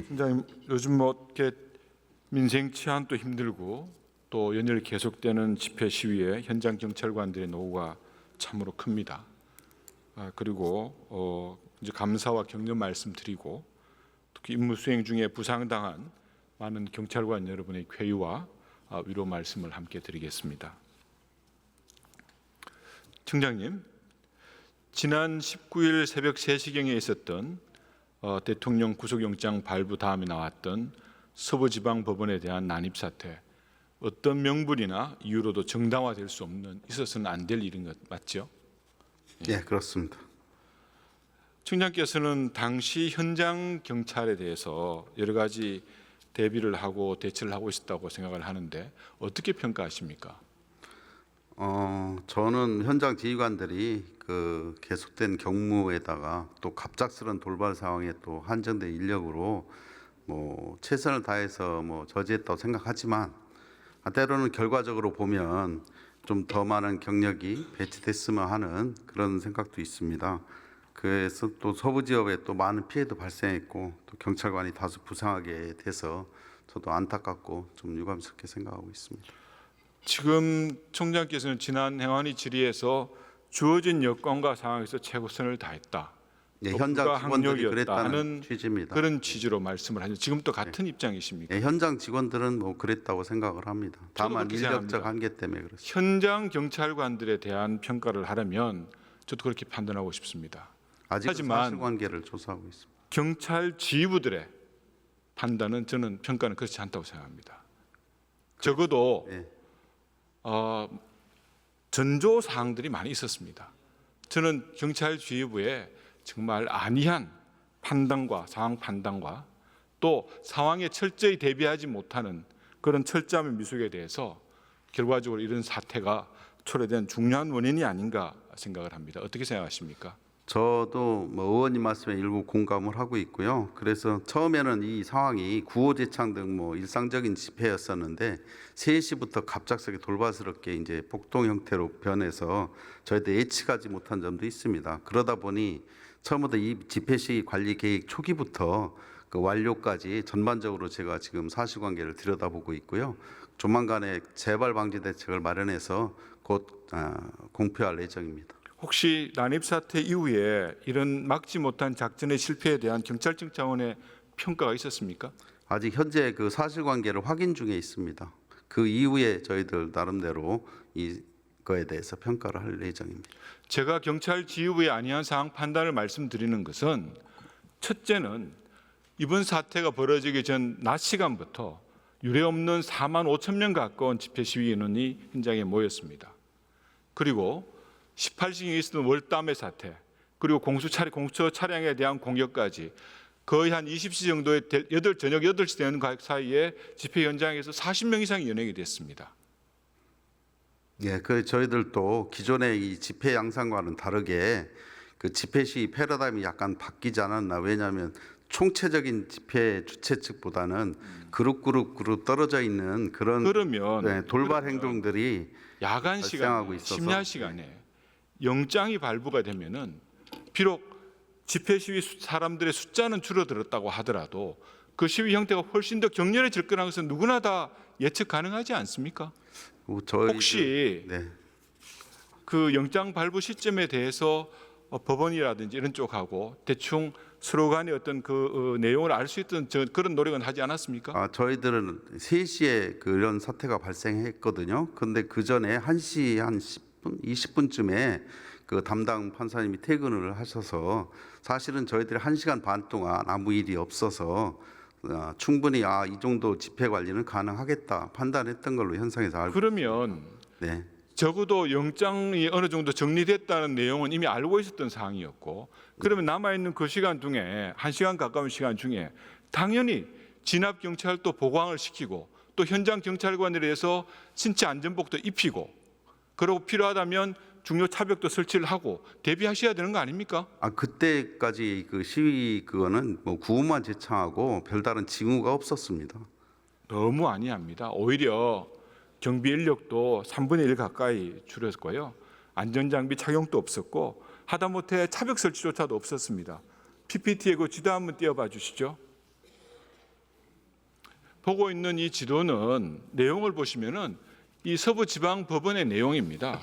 팀장님, 요즘 뭐 이렇게 민생 치안도 힘들고 또 연일 계속되는 집회 시위에 현장 경찰관들의 노고가 참으로 큽니다. 그리고 이제 감사와 격려 말씀드리고 특히 임무 수행 중에 부상당한 많은 경찰관 여러분의 쾌유와 위로 말씀을 함께 드리겠습니다. 팀장님, 지난 19일 새벽 3시경에 있었던 대통령 구속영장 발부 다음에 나왔던 서부지방법원에 대한 난입 사태, 어떤 명분이나 이유로도 정당화될 수 없는, 있어서는 안 될 일인 것 맞죠? 예, 그렇습니다. 총장께서는 당시 현장 경찰에 대해서 여러 가지 대비를 하고 대처를 하고 있었다고 생각을 하는데 어떻게 평가하십니까? 저는 현장 지휘관들이 그 계속된 경무에다가 또 갑작스런 돌발 상황에 또 한정된 인력으로 뭐 최선을 다해서 뭐 저지했다고 생각하지만 때로는 결과적으로 보면 좀 더 많은 경력이 배치됐으면 하는 그런 생각도 있습니다. 그래서 또 서부 지역에 또 많은 피해도 발생했고 또 경찰관이 다수 부상하게 돼서 저도 안타깝고 좀 유감스럽게 생각하고 있습니다. 지금 총장께서는 지난 행안위 질의에서 주어진 여건과 상황에서 최선을 다했다. 예, 현장 직원들이 그랬다는 하는 취지입니다. 그런 취지로 말씀을 하죠. 지금 또 같은 입장이십니까? 예, 현장 직원들은 뭐 그랬다고 생각을 합니다. 다만 그렇게 인력적 생각합니다. 한계 때문에 그렇습니다. 현장 경찰관들에 대한 평가를 하려면 저도 그렇게 판단하고 싶습니다. 아직은 하지만 사실관계를 조사하고 있습니다. 경찰 지휘부들의 판단은 저는 평가는 그렇지 않다고 생각합니다. 적어도 예. 전조 사항들이 많이 있었습니다. 저는 경찰 지휘부에 정말 안이한 판단과 상황 판단과 또 상황에 철저히 대비하지 못하는 그런 철저함의 미숙에 대해서 결과적으로 이런 사태가 초래된 중요한 원인이 아닌가 생각을 합니다. 어떻게 생각하십니까? 저도 뭐 의원님 말씀에 일부 공감을 하고 있고요. 그래서 처음에는 이 상황이 구호제창 등 뭐 일상적인 집회였었는데 3시부터 갑작스럽게 돌발스럽게 이제 폭동 형태로 변해서 저희도 예측하지 못한 점도 있습니다. 그러다 보니 처음부터 이 집회 시위 관리 계획 초기부터 그 완료까지 전반적으로 제가 지금 사실관계를 들여다보고 있고요. 조만간에 재발 방지 대책을 마련해서 곧 공표할 예정입니다. 혹시 난입 사태 이후에 이런 막지 못한 작전의 실패에 대한 경찰청 차원의 평가가 있었습니까? 아직 현재 그 사실관계를 확인 중에 있습니다. 그 이후에 저희들 나름대로 이거에 대해서 평가를 할 예정입니다. 제가 경찰 지휘부의 안이한 상황 판단을 말씀드리는 것은 첫째는 이번 사태가 벌어지기 전 낮 시간부터 유례없는 4만 5천 명 가까운 집회 시위 인원이 현장에 모였습니다. 그리고 18시경에 있었던 월담회 사태, 그리고 공수 차량에 대한 공격까지 거의 한 20시 정도의 저녁 8시 되는 사이에 집회 현장에서 40명 이상이 연행이 됐습니다. 예, 그 저희들도 기존의 이 집회 양상과는 다르게 그 집회 시위 패러다임이 약간 바뀌지 않았나. 왜냐하면 총체적인 집회 주최 측보다는 그룹 떨어져 있는 그런 돌발 행동들이 야간 시간에, 심야 시간에 영장이 발부가 되면은 비록 집회 시위 사람들의 숫자는 줄어들었다고 하더라도 그 시위 형태가 훨씬 더 격렬해질 거라는 것은 누구나 다 예측 가능하지 않습니까? 혹시 그 영장 발부 시점에 대해서 법원이라든지 이런 쪽하고 대충 서로 간의 어떤 그 내용을 알 수 있던 그런 노력은 하지 않았습니까? 저희들은 3시에 그런 사태가 발생했거든요. 근데 그 전에 1시 한 10분, 20분쯤에 그 담당 판사님이 퇴근을 하셔서 사실은 저희들이 1시간 반 동안 아무 일이 없어서 충분히 이 정도 집회 관리는 가능하겠다 판단했던 걸로 현상에서 알고 그러면 네. 적어도 영장이 어느 정도 정리됐다는 내용은 이미 알고 있었던 사항이었고, 그러면 남아있는 그 시간 중에 1시간 가까운 시간 중에 당연히 진압 경찰도 보강을 시키고 또 현장 경찰관에 대해서 신체 안전복도 입히고 그리고 필요하다면 중요 차벽도 설치를 하고 대비하셔야 되는 거 아닙니까? 그때까지 그 시위 그거는 뭐 구호만 제창하고 별다른 징후가 없었습니다. 너무 아니합니다. 오히려 경비 인력도 3분의 1 가까이 줄였고요. 안전장비 착용도 없었고 하다못해 차벽 설치조차도 없었습니다. PPT에 그 지도 한번 띄워봐 주시죠. 보고 있는 이 지도는 내용을 보시면은 이 서부지방법원의 내용입니다.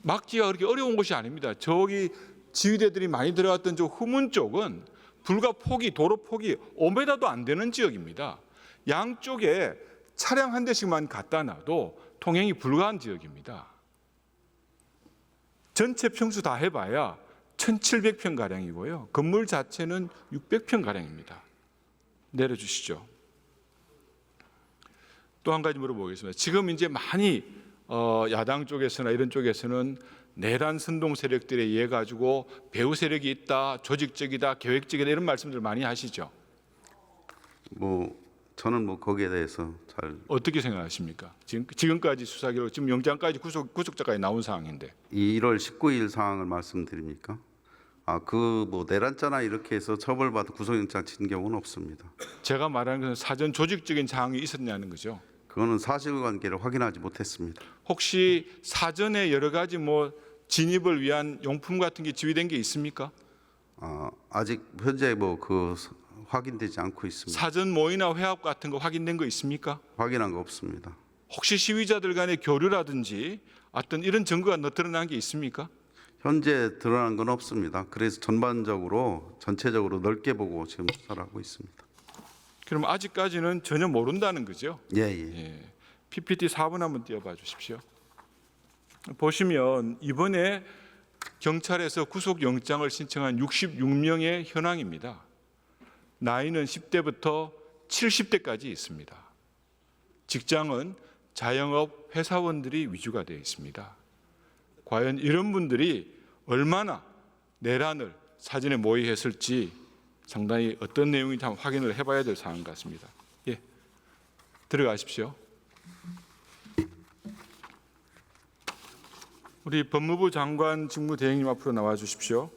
막기가 그렇게 어려운 곳이 아닙니다. 저기 지휘대들이 많이 들어갔던 저 후문 쪽은 불과 폭이 도로 폭이 5m도 안 되는 지역입니다. 양쪽에 차량 한 대씩만 갖다 놔도 통행이 불가한 지역입니다. 전체 평수 다 해봐야 1,700평 가량이고요. 건물 자체는 600평 가량입니다. 내려주시죠. 또 한 가지 물어보겠습니다. 지금 이제 많이 야당 쪽에서나 이런 쪽에서는 내란 선동 세력들에 의해 가지고 배후 세력이 있다, 조직적이다, 계획적이다 이런 말씀들 많이 하시죠. 저는 거기에 대해서 잘 어떻게 생각하십니까? 지금까지 수사 기록, 지금 영장까지 구속자까지 나온 상황인데. 1월 19일 사항을 말씀드립니까? 내란죄나 이렇게 해서 처벌받아 구속영장 친 경우는 없습니다. 제가 말하는 것은 사전 조직적인 사항이 있었냐는 거죠. 그거는 사실관계를 확인하지 못했습니다. 혹시 사전에 여러 가지 진입을 위한 용품 같은 게 지휘된 게 있습니까? 아직 현재 확인되지 않고 있습니다. 사전 모의나 회합 같은 거 확인된 거 있습니까? 확인한 거 없습니다. 혹시 시위자들 간의 교류라든지 어떤 이런 증거가 드러난 게 있습니까? 현재 드러난 건 없습니다. 그래서 전체적으로 넓게 보고 지금 수사를 하고 있습니다. 그럼 아직까지는 전혀 모른다는 거죠? 예. PPT 4번 한번 띄워봐 주십시오. 보시면 이번에 경찰에서 구속영장을 신청한 66명의 현황입니다. 나이는 10대부터 70대까지 있습니다. 직장은 자영업 회사원들이 위주가 되어 있습니다. 과연 이런 분들이 얼마나 내란을 사전에 모의했을지 상당히 어떤 내용인지 한번 확인을 해봐야 될 사안 같습니다. 들어가십시오. 우리 법무부 장관 직무대행님 앞으로 나와 주십시오.